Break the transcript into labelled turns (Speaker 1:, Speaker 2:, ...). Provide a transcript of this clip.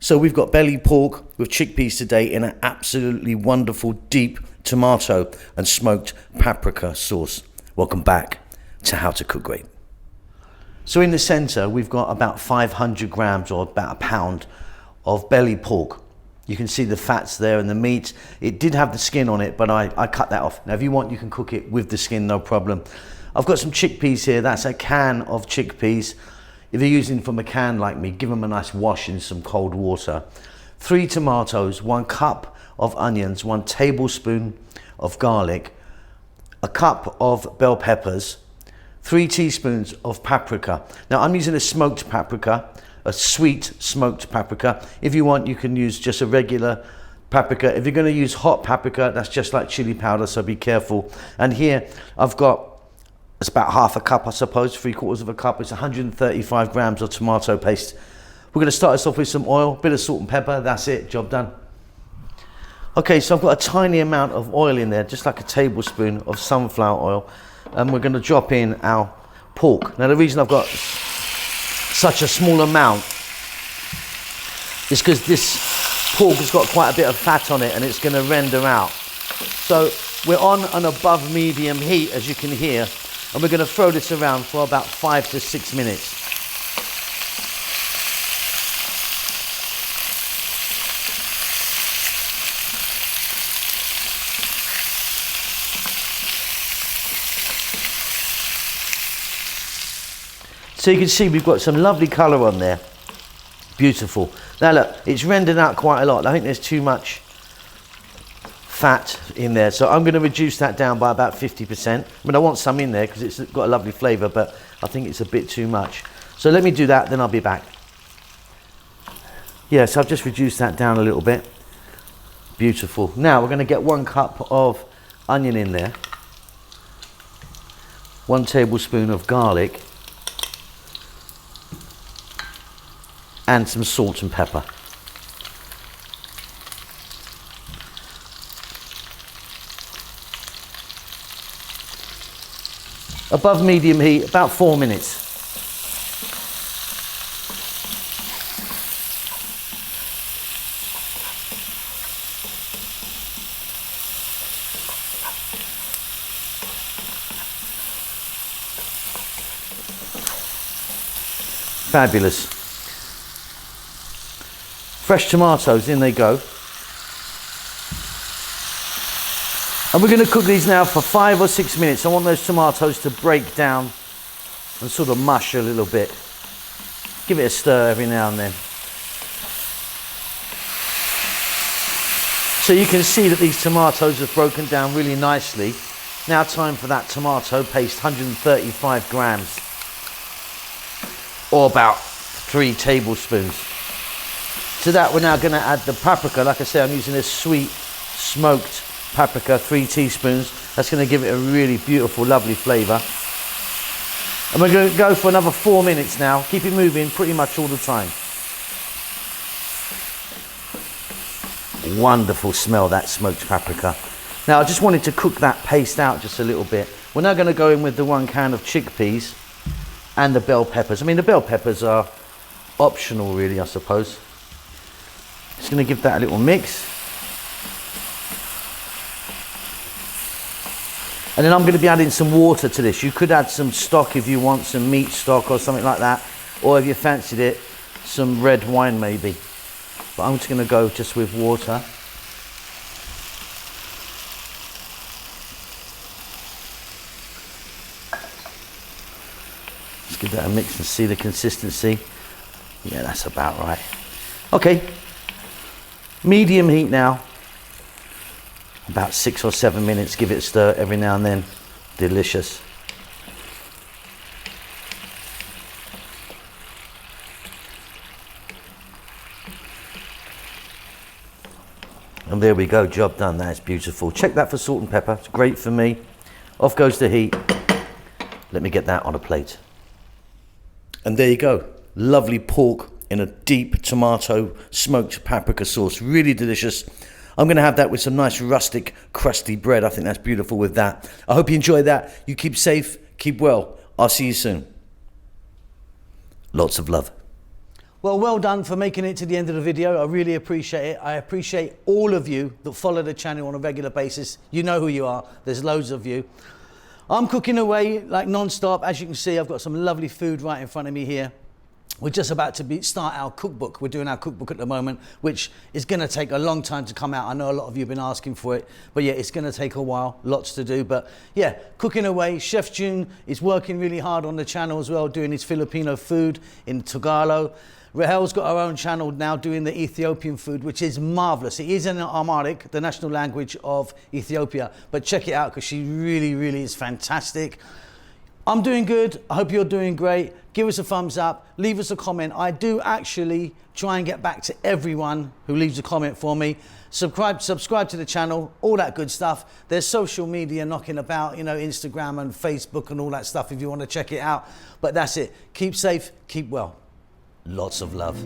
Speaker 1: So we've got belly pork with chickpeas today in an absolutely wonderful deep tomato and smoked paprika sauce. Welcome back to How to Cook Great. So in the center, we've got about 500 grams or about a pound of belly pork. You can see the fats there and the meat. It did have the skin on it, but I cut that off. Now, if you want, you can cook it with the skin, no problem. I've got some chickpeas here. That's a can of chickpeas. If you're using from a can like me, give them a nice wash in some cold water. 3 tomatoes, 1 cup of onions, 1 tablespoon of garlic, a cup of bell peppers, 3 teaspoons of paprika. Now I'm using a smoked paprika, a sweet smoked paprika. If you want, you can use just a regular paprika. If you're going to use hot paprika, that's just like chili powder, so be careful. And here I've got, it's about half a cup, I suppose, 3/4 of a cup. It's 135 grams of tomato paste. We're going to start this off with some oil, bit of salt and pepper. That's it, job done. Okay, so I've got a tiny amount of oil in there, just like a tablespoon of sunflower oil. And we're going to drop in our pork. Now the reason I've got such a small amount is because this pork has got quite a bit of fat on it and it's going to render out. So we're on an above medium heat, as you can hear, and we're going to throw this around for about 5 to 6 minutes. So you can see we've got some lovely colour on there. Beautiful. Now look, it's rendered out quite a lot. I think there's too much fat in there, so I'm going to reduce that down by about 50%. I mean, I want some in there because it's got a lovely flavour, but I think it's a bit too much. So let me do that, then I'll be back. Yes, I've just reduced that down a little bit. Beautiful. Now we're going to get 1 cup of onion in there, 1 tablespoon of garlic, and some salt and pepper. Above medium heat, about 4 minutes. Fabulous. Fresh tomatoes, in they go. And we're going to cook these now for 5 or 6 minutes. I want those tomatoes to break down and sort of mush a little bit. Give it a stir every now and then. So you can see that these tomatoes have broken down really nicely. Now time for that tomato paste, 135 grams, or about 3 tablespoons. To that we're now going to add the paprika. Like I say, I'm using a sweet smoked paprika, 3 teaspoons. That's going to give it a really beautiful, lovely flavour. And we're going to go for another 4 minutes now. Keep it moving pretty much all the time. Wonderful smell, that smoked paprika. Now I just wanted to cook that paste out just a little bit. We're now going to go in with the 1 can of chickpeas and the bell peppers. I mean, the bell peppers are optional really, I suppose. Just going to give that a little mix. And then I'm going to be adding some water to this. You could add some stock if you want, some meat stock or something like that. Or if you fancied it, some red wine maybe. But I'm just going to go just with water. Let's give that a mix and see the consistency. Yeah, that's about right. Okay. Medium heat now, about 6 or 7 minutes. Give it a stir every now and then. Delicious. And there we go, job done. That's beautiful. Check that for salt and pepper. It's great for me. Off goes the heat. Let me get that on a plate. And there you go. Lovely pork in a deep tomato smoked paprika sauce. Really delicious. I'm going to have that with some nice rustic crusty bread. I think that's beautiful with that. I hope you enjoyed that. You keep safe, keep well. I'll see you soon. Lots of love.
Speaker 2: Well done for making it to the end of the video. I really appreciate it. I appreciate all of you that follow the channel on a regular basis. You know who you are. There's loads of you. I'm cooking away like non-stop. As you can see, I've got some lovely food right in front of me here. We're just about to start our cookbook. We're doing our cookbook at the moment, which is going to take a long time to come out. I know a lot of you have been asking for it, but yeah, it's going to take a while, lots to do. But yeah, cooking away. Chef June is working really hard on the channel as well, doing his Filipino food in Tagalog. Rahel's got her own channel now doing the Ethiopian food, which is marvelous. It is in Amharic, the national language of Ethiopia, but check it out because she really is fantastic. I'm doing good. I hope you're doing great. Give us a thumbs up. Leave us a comment. I do actually try and get back to everyone who leaves a comment for me. Subscribe to the channel, all that good stuff. There's social media knocking about, you know, Instagram and Facebook and all that stuff if you want to check it out. But that's it. Keep safe, keep well. Lots of love.